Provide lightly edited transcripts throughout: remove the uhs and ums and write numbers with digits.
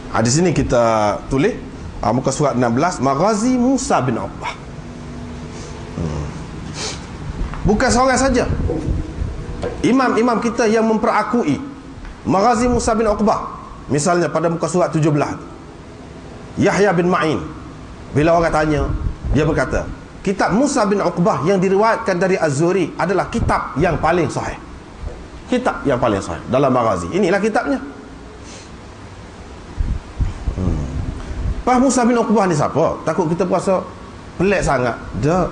Di sini kita tulis muka surat 16, Maghazi Musa bin Uqbah. Bukan seorang saja imam-imam kita yang memperakui Maghazi Musa bin Uqbah. Misalnya pada muka surat 17, Yahya bin Ma'in, bila orang tanya, dia berkata, kitab Musa bin Uqbah yang diriwayatkan dari Az-Zuhri adalah kitab yang paling sahih. Kitab yang paling sahih dalam Maghazi. Inilah kitabnya. Pak Musa bin Uqbah ni siapa? Takut kita berasa pelik sangat. Dia,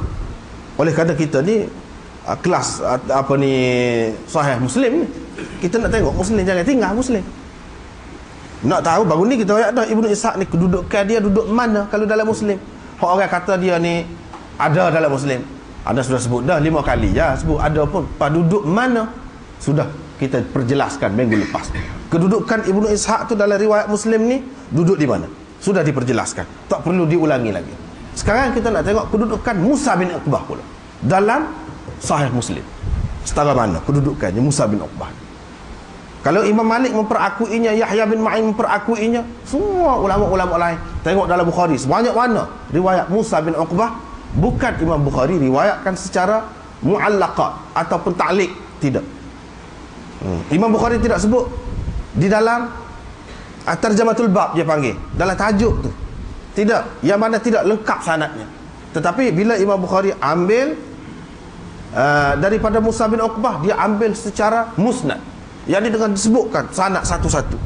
oleh kerana kita ni kelas apa ni sahih Muslim ni, kita nak tengok Muslim, jangan tinggal Muslim. Nak tahu, baru ni kita ada Ibnu Ishaq ni, kedudukan dia duduk mana kalau dalam Muslim. Orang kata dia ni ada dalam Muslim, ada sudah sebut dah 5 kali ya, sebut ada pun pada duduk mana sudah kita perjelaskan minggu lepas. Kedudukan Ibnu Ishaq tu dalam riwayat Muslim ni duduk di mana, sudah diperjelaskan, tak perlu diulangi lagi. Sekarang kita nak tengok kedudukan Musa bin Uqbah pula dalam Sahih Muslim. Setara mana kedudukannya Musa bin Uqbah? Kalau Imam Malik memperakuinya, Yahya bin Ma'in memperakuinya, semua ulama-ulama lain tengok dalam Bukhari, sebanyak mana riwayat Musa bin Uqbah, bukan Imam Bukhari riwayatkan secara mu'allaqat ataupun ta'liq, tidak. Imam Bukhari tidak sebut di dalam Tarjamatul Bab, dia panggil dalam tajuk tu, tidak, yang mana tidak lengkap sanadnya. Tetapi bila Imam Bukhari ambil daripada Musa bin Uqbah, dia ambil secara musnad, yang dengan disebutkan sanad satu-satu.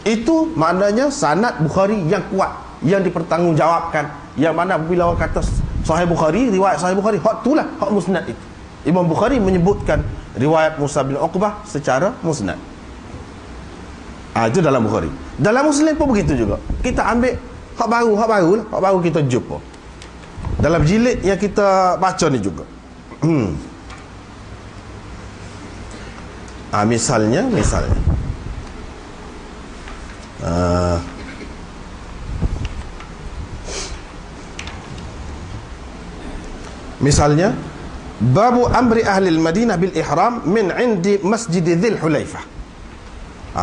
Itu maknanya sanad Bukhari yang kuat, yang dipertanggungjawabkan, yang mana bila orang kata Sahih Bukhari, riwayat Sahih Bukhari, hak itulah hak musnad itu. Imam Bukhari menyebutkan riwayat Musa bin Uqbah secara musnad. Itu dalam Bukhari. Dalam Muslim pun begitu juga. Kita ambil hak baru lah, hak baru kita jumpa dalam jilid yang kita baca ni juga. Misalnya babu amri ahli al-Madinah bil ihram min indi masjid Dzul Hulaifah.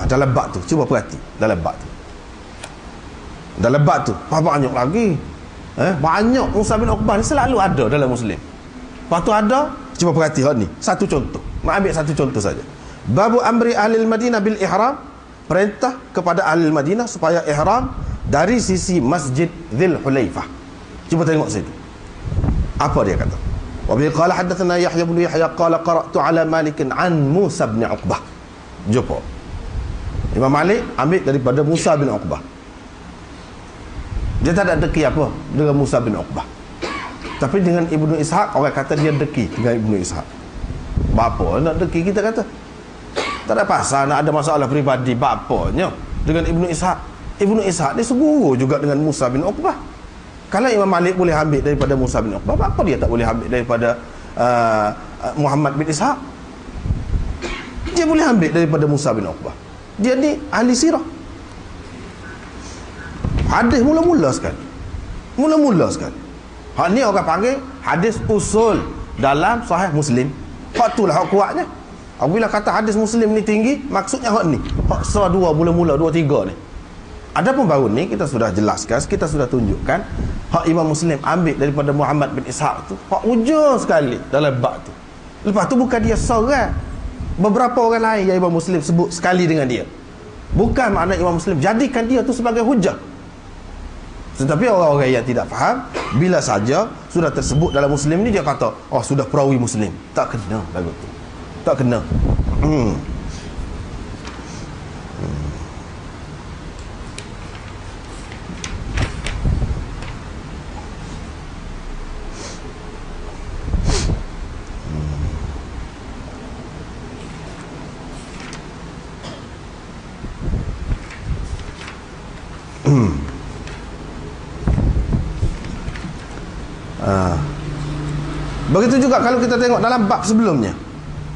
Dalam bab tu, cuba perhati dalam bab tu banyak lagi. Banyak Musa bin Uqbah ni selalu ada dalam Muslim. Lepas tu ada, cuba perhati ni satu contoh, nak ambil satu contoh saja. Babu amri ahli al-Madinah bil ihram, perintah kepada ahli Madinah supaya ihram dari sisi Masjid Dzul Hulaifah. Cuba tengok situ apa dia kata. Wa bi qala hadatsana Yahya bin Yahya qala qara'tu ala Malik an Musa bin Uqbah. Jumpa Imam Malik ambil daripada Musa bin Uqbah. Dia tak ada deki apa dengan Musa bin Uqbah, tapi dengan Ibnu Ishaq orang kata dia deki dengan Ibnu Ishaq. Bapa nak deki, kita kata tak ada pasal nak ada masalah peribadi bapanya dengan Ibnu Ishaq. Ibnu Ishaq ni seguru juga dengan Musa bin Uqbah. Kalau Imam Malik boleh ambil daripada Musa bin Uqbah, apa dia tak boleh ambil daripada Muhammad bin Ishaq? Dia boleh ambil daripada Musa bin Uqbah. Dia ni ahli sirah. Hadis mula-mula sekali. Hak ni orang panggil hadis usul dalam Sahih Muslim. Hak itulah hak kuatnya. Apabila kata hadis Muslim ni tinggi, maksudnya hak ni, hak dua mula-mula 2-3 ni. Adapun baru ni kita sudah jelaskan, kita sudah tunjukkan hak Imam Muslim ambil daripada Muhammad bin Ishaq tu, hak ujung sekali dalam bab tu. Lepas tu bukan dia seorang, beberapa orang lain yang Imam Muslim sebut sekali dengan dia. Bukan makna Imam Muslim jadikan dia tu sebagai hujah. Tetapi orang-orang yang tidak faham, bila saja sudah tersebut dalam Muslim ni, dia kata, oh sudah perawi Muslim. Tak kena lagu tu, tak kena. Begitu juga kalau kita tengok dalam bab sebelumnya,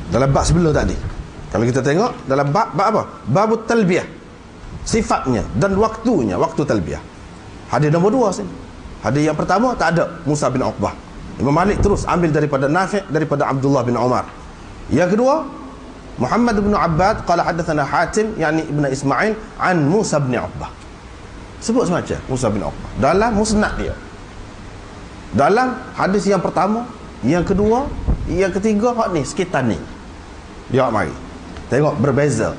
dalam bab sebelum tadi, kalau kita tengok dalam bab apa? Babut talbiyah, sifatnya dan waktunya, waktu talbiyah. Hadis nombor 2 sini. Hadis yang pertama tak ada Musa bin Uqbah. Imam Malik terus ambil daripada Nafi', daripada Abdullah bin Umar. Yang kedua, Muhammad bin Abbad qala hadatsana Hatim, yakni Ibnu Ismail an Musa bin Uqbah. sebut semacam Musa bin Uqbah dalam musnad dia, dalam hadis yang pertama, yang kedua, yang ketiga, hak ni sekitar ni dia mari tengok berbeza.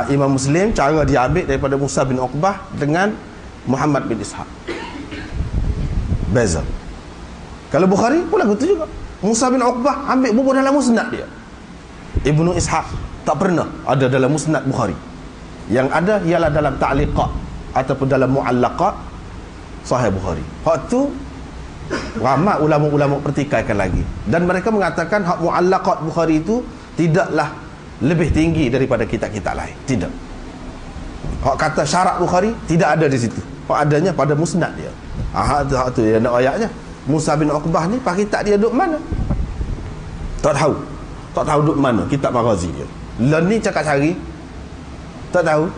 Imam Muslim cara dia ambil daripada Musa bin Uqbah dengan Muhammad bin Ishaq, beza. Kalau Bukhari pun lagu tu juga, Musa bin Uqbah ambil bubuh dalam musnad dia. Ibnu Ishaq tak pernah ada dalam musnad Bukhari. Yang ada ialah dalam ta'liqat ataupun dalam mu'allaqat Sahih Bukhari. Hak tu ramai ulama-ulama pertikaikan lagi, dan mereka mengatakan hak mu'allaqat Bukhari itu tidaklah lebih tinggi daripada kitab-kitab lain. Tidak. Hak kata syarat Bukhari tidak ada di situ. Hak adanya pada musnad dia. Hak tu yang nak ayatnya. Musa bin Uqbah ni pak kitab dia duduk mana? Tak tahu. Tak tahu duduk mana kitab Maghazi dia. Lan ni cakap cari tak tahu.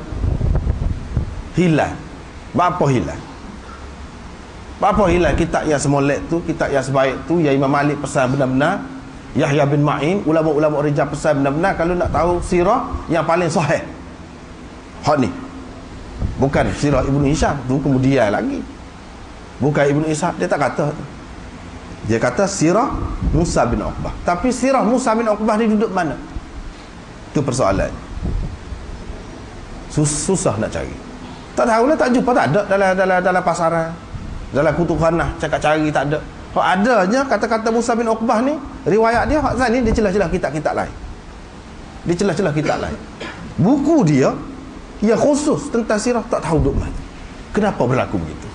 Hilang. Apa hilang? Apa hilang kitab yang semolek tu, kitab yang sebaik tu, yang Imam Malik pesan benar-benar, Yahya bin Ma'in, ulama-ulama rijal pesan benar-benar. Kalau nak tahu sirah yang paling sahih, hak ni. Bukan sirah Ibnu Hisham tu, kemudian lagi. Bukan Ibnu Ishaq, dia tak kata tu. Dia kata sirah Musa bin Uqbah. Tapi sirah Musa bin Uqbah ni duduk mana? Itu persoalan. Susah nak cari. Tak tahu lah, tak jumpa, tak ada dalam pasaran, dalam kutubkhanah cakap cari, tak ada. Hak adanya kata-kata Musa bin Uqbah ni, riwayat dia hak ni dia celah-celah kitab-kitab lain. Dia celah-celah kitab lain. Buku dia yang khusus tentang sirah tak tahu duduk mana. Kenapa berlaku begitu?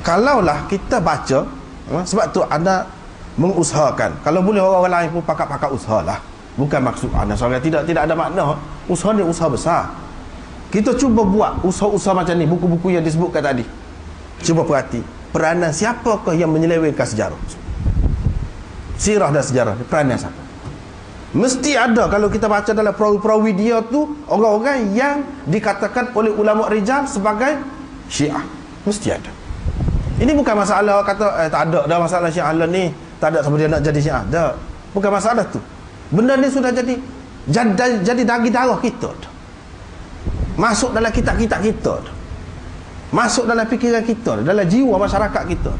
Kalaulah kita baca, sebab tu anda mengusahakan, kalau boleh orang lain pun pakat-pakat usahalah. Bukan maksud anda seorang tidak ada makna. Usaha ni usaha besar. Kita cuba buat usaha-usaha macam ni, buku-buku yang disebutkan tadi. Cuba perhati peranan siapakah yang menyelewengkan sejarah, sirah dan sejarah ni, peranan siapa? Mesti ada. Kalau kita baca dalam perawi-perawi dia tu, orang-orang yang dikatakan oleh ulama rijal sebagai Syiah, mesti ada. Ini bukan masalah kata tak ada dah masalah Syiah lah ni, tak ada siapa dia nak jadi Syiah. Tak. Bukan masalah tu. Benda ni sudah jadi daging darah kita dah. Masuk dalam kitab-kitab kita dah. Masuk dalam fikiran kita dah, dalam jiwa masyarakat kita.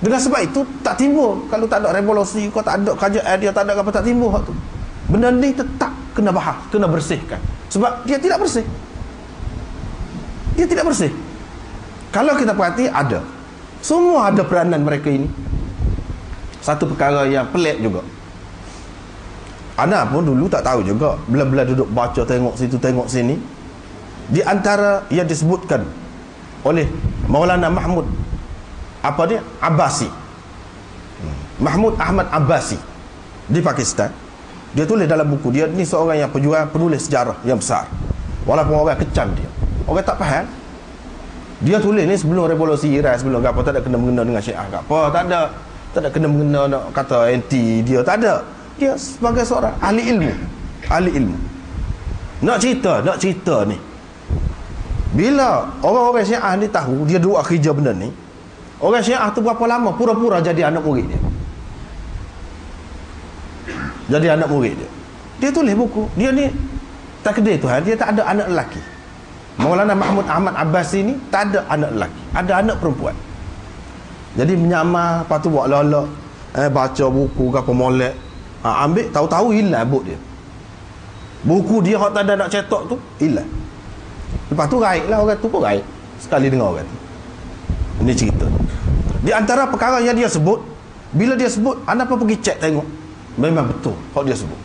Dengan sebab itu tak timbul. Kalau tak ada revolusi, kau tak ada kerajaan dia, tak ada apa, tak timbul hak tu. Benda ni tetap kena bahas, kena bersihkan. Sebab dia tidak bersih. Dia tidak bersih. Kalau kita perhati, ada. Semua ada peranan mereka ini. Satu perkara yang pelik juga. Ana pun dulu tak tahu juga. Bila-bila duduk baca, tengok situ, tengok sini. Di antara yang disebutkan oleh Maulana Mahmud Abbasi, Mahmud Ahmad Abbasi di Pakistan, dia tulis dalam buku dia, ni seorang yang penulis sejarah yang besar. Walaupun orang kecam dia, orang tak faham. Dia tulis ni sebelum revolusi Iran, sebelum apa, tak ada kena-mengena dengan Syiah apa, tak ada kena-mengena nak kata anti dia, tak ada. Dia sebagai seorang ahli ilmu nak cerita ni. Bila orang-orang Syiah ni tahu dia dua kerja benda ni, orang Syiah tu berapa lama pura-pura jadi anak murid dia. Jadi anak murid dia. Dia tulis buku. Dia ni takdir Tuhan, dia tak ada anak lelaki. Maulana Mahmud Ahmad Abbasi ni tak ada anak lelaki, ada anak perempuan. Jadi menyamar, lepas tu buat lolok, baca buku ke apa molek, ambil, tahu-tahu hilang buku dia. Buku dia hak tak ada nak cetak tu hilang. Lepas tu raik lah orang tu pun raik sekali dengar orang tu. Ini cerita. Di antara perkara yang dia sebut, bila dia sebut, anda pun pergi cek tengok, memang betul hak dia sebut.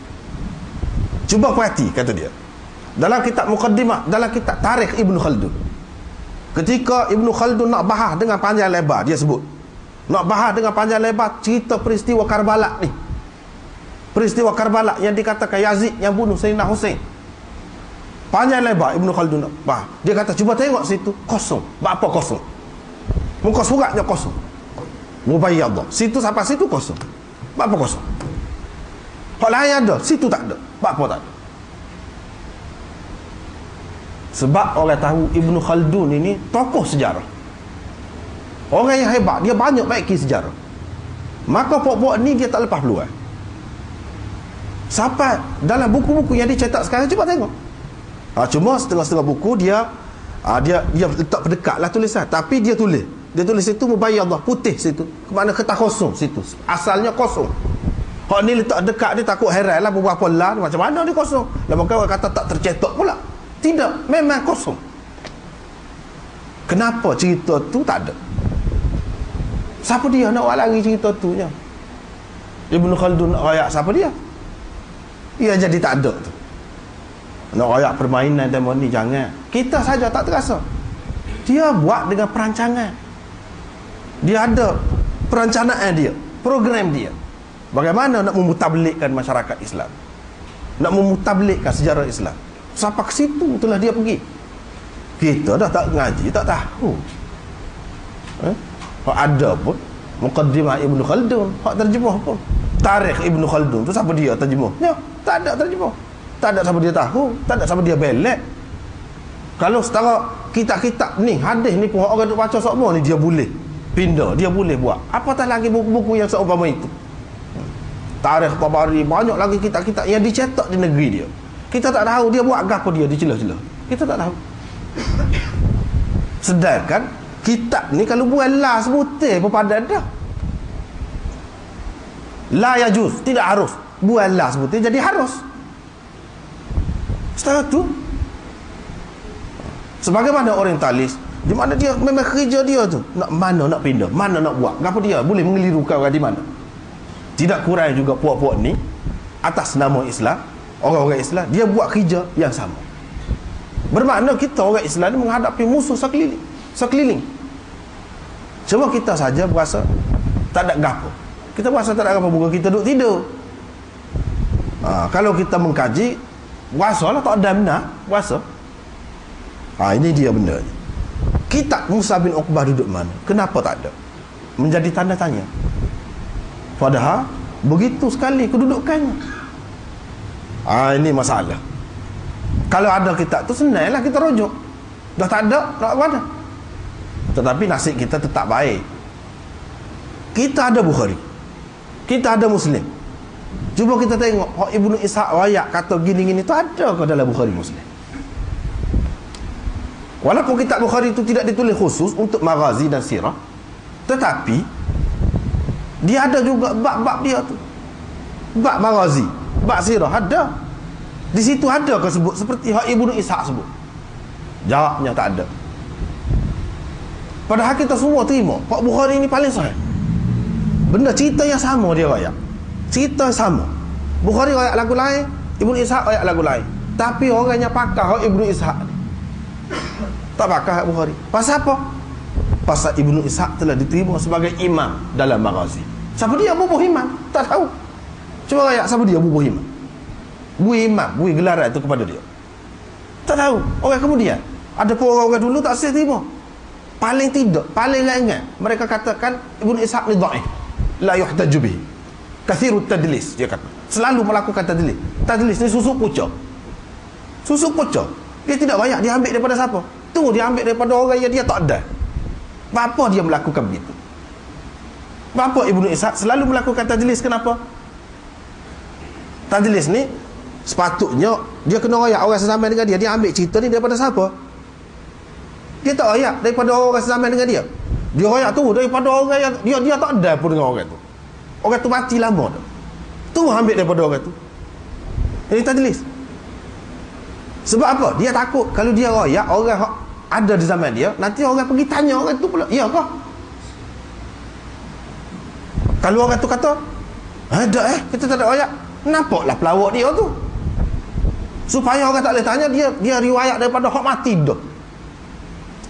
Cuba perhati, kata dia, dalam kitab Muqaddimah, dalam kitab Tarikh Ibn Khaldun, ketika Ibn Khaldun nak bahas dengan panjang lebar, dia sebut nak bahas dengan panjang lebar cerita peristiwa Karbala ni, peristiwa Karbala yang dikatakan Yazid yang bunuh Sayyidina Husain. Panjang lebar Ibn Khaldun nak bahas. Dia kata cuba tengok situ kosong. Apa kosong? Muka suratnya kosong, mubayyadah. Situ sampai situ kosong. Apa kosong? Hak lain ada, situ tak ada. Apa tak ada? Sebab orang tahu Ibn Khaldun ini tokoh sejarah, orang yang hebat, dia banyak baiki sejarah. Maka pokok ni dia tak lepas peluang. Sampai dalam buku-buku yang dicetak sekarang, cuba tengok Cuma setengah-setengah buku dia letak pendekat lah tulisan, tapi dia tulis situ mubayyadah, putih situ, ke mana kertas kosong situ, asalnya kosong. Hak ni letak dekat dia, takut heran lah beberapa lah macam mana dia kosong. Lepas tu orang kata tak tercetak pula. Tidak, memang kosong. Kenapa cerita tu tak ada? Siapa dia nak buat lagi cerita tu nya? Ibn Khaldun nak rayak siapa dia? Ia jadi tak ada tu. Nak rayak permainan tema ni jangan. Kita saja tak terasa. Dia buat dengan perancangan. Dia ada perencanaan dia, program dia. Bagaimana nak memutablikkan masyarakat Islam, nak memutablikkan sejarah Islam. Sampai ke situ itulah dia pergi. Kita dah tak ngaji, tak tahu. Hak ada pun Muqaddimah Ibn Khaldun, hak terjemah pun Tarikh Ibn Khaldun tu siapa dia terjemahnya? Tak ada terjemah. Tak ada siapa dia tahu, tak ada siapa dia belek. Kalau setara kitab-kitab ni, hadis ni pun orang duk baca semua ni, dia boleh pindah, dia boleh buat. Apatah lagi buku-buku yang seumpama itu. Tarikh Tabari, banyak lagi kitab-kitab yang dicetak di negeri dia. Kita tak tahu dia buat apa dia di celah-celah. Kita tak tahu. Sedangkan kitab ni kalau buat la sebutir berpadan dah. La yajuz, tidak harus. Buat la sebutir jadi harus. Setelah tu sebagaimana orientalis, di mana dia memang kerja dia tu nak mana nak pindah, mana nak buat, apa dia boleh mengelirukan orang di mana. Tidak kurang juga puak-puak ni atas nama Islam, orang-orang Islam, dia buat kerja yang sama. Bermakna kita orang Islam ni menghadapi musuh sekeliling. Cuma kita saja berasa tak ada gapo. Kita berasa tak ada gapo, bukan kita duduk tidur. Kalau kita mengkaji, berasa lah tak ada benar, berasa. Ini dia benda ni. Kitab Musa bin Uqbah duduk mana? Kenapa tak ada? Menjadi tanda tanya. Padahal begitu sekali kedudukannya. Ini masalah. Kalau ada kitab tu senanglah kita rujuk. Dah tak ada, nak apa dah? Tetapi nasib kita tetap baik. Kita ada Bukhari, kita ada Muslim. Cuba kita tengok Ibnu Ishaq wayak kata gini-gini tu ada ke dalam Bukhari Muslim? Walaupun kitab Bukhari itu tidak ditulis khusus untuk maghazi dan sirah, tetapi dia ada juga bab-bab dia tu. Bab maghazi, bab sirah ada. Di situ ada ke sebut seperti hak Ibnu Ishaq sebut? Jawabnya tak ada. Padahal kita semua terima Pak Bukhari ini paling sahih. Benda cerita yang sama dia rayak. Cerita sama. Bukhari rayak lagu lain, Ibnu Ishaq rayak lagu lain. Tapi orangnya pakar hak Ibnu Ishaq ni. Tak pakar hak Bukhari. Pasal apa? Pasal Ibnu Ishaq telah diterima sebagai imam dalam maghazi. Siapa dia bubuh imam? Tak tahu. Cuba rayak siapa dia bubuh imam? Bui imam, bui gelaran itu kepada dia. Tak tahu. Orang kemudian ada pun orang-orang dulu tak saya terima. Paling tidak, paling ringan mereka katakan Ibnu Ishaq ni dhaif, la yuhtaju bihi, kathirut tadlis. Dia kata selalu melakukan tadlis. Tadlis ni susuk pucuk. Susuk pucuk. Dia tidak banyak dia ambil daripada siapa? Tu dia ambil daripada orang yang dia tak ada. Apa dia melakukan begitu? Bapa Ibnu Ishaq selalu melakukan tadlis. Kenapa? Tadlis ni sepatutnya dia kena royak orang sezaman dengan dia. Dia ambil cerita ni daripada siapa? Dia tak royak daripada orang sezaman dengan dia. Dia royak tu daripada orang yang dia tak ada pun dengan orang tu. Orang tu mati lama tu. Tu ambil daripada orang tu. Ini tadlis. Sebab apa? Dia takut kalau dia royak orang ada di zaman dia, nanti orang pergi tanya orang tu pula, ya kah? Kalau orang tu kata, ada kita tak ada royak, nampaklah pelawak dia tu. Supaya orang tak boleh tanya, dia riwayat daripada hak mati dah.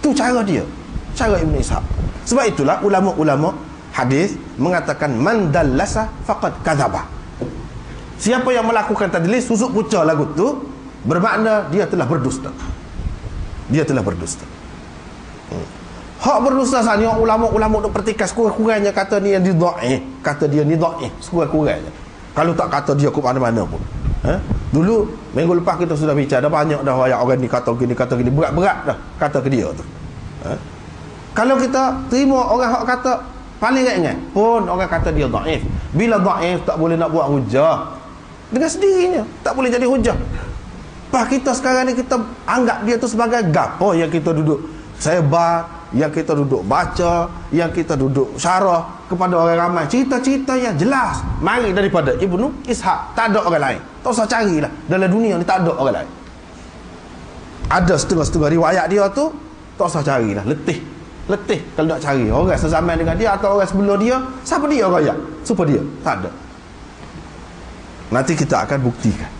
Itu cara dia, cara Ibn Ishaq. Sebab itulah ulama-ulama hadis mengatakan man dallasa faqad kadzaba. Siapa yang melakukan tadlis, susuk puca lagu tu, bermakna dia telah berdusta. Dia telah berdusta. Hak berdusta sahaja ulama-ulama duk pertikas kurang-kurangnya kata ni yang dhaif, kata dia ni dhaif, kurang-kurangnya. Kalau tak kata dia ke mana-mana pun. Dulu minggu lepas kita sudah bicara dah banyak dah orang ni kata gini, berat-berat dah kata ke dia tu. Kalau kita terima orang hak kata paling ringan pun orang kata dia dhaif. Bila dhaif tak boleh nak buat hujah. Dengan sendirinya tak boleh jadi hujah. Pas kita sekarang ni kita anggap dia tu sebagai gapo yang kita duduk sebar, yang kita duduk baca, yang kita duduk syarah kepada orang ramai. Cerita-cerita yang jelas mari daripada Ibnu Ishaq, tak ada orang lain. Tak usah carilah. Dalam dunia ni tak ada orang lain. Ada setengah-setengah riwayat dia tu, tak usah carilah, letih kalau nak cari orang sezaman dengan dia atau orang sebelum dia. Siapa dia royak? Siapa dia? Tak ada. Nanti kita akan buktikan.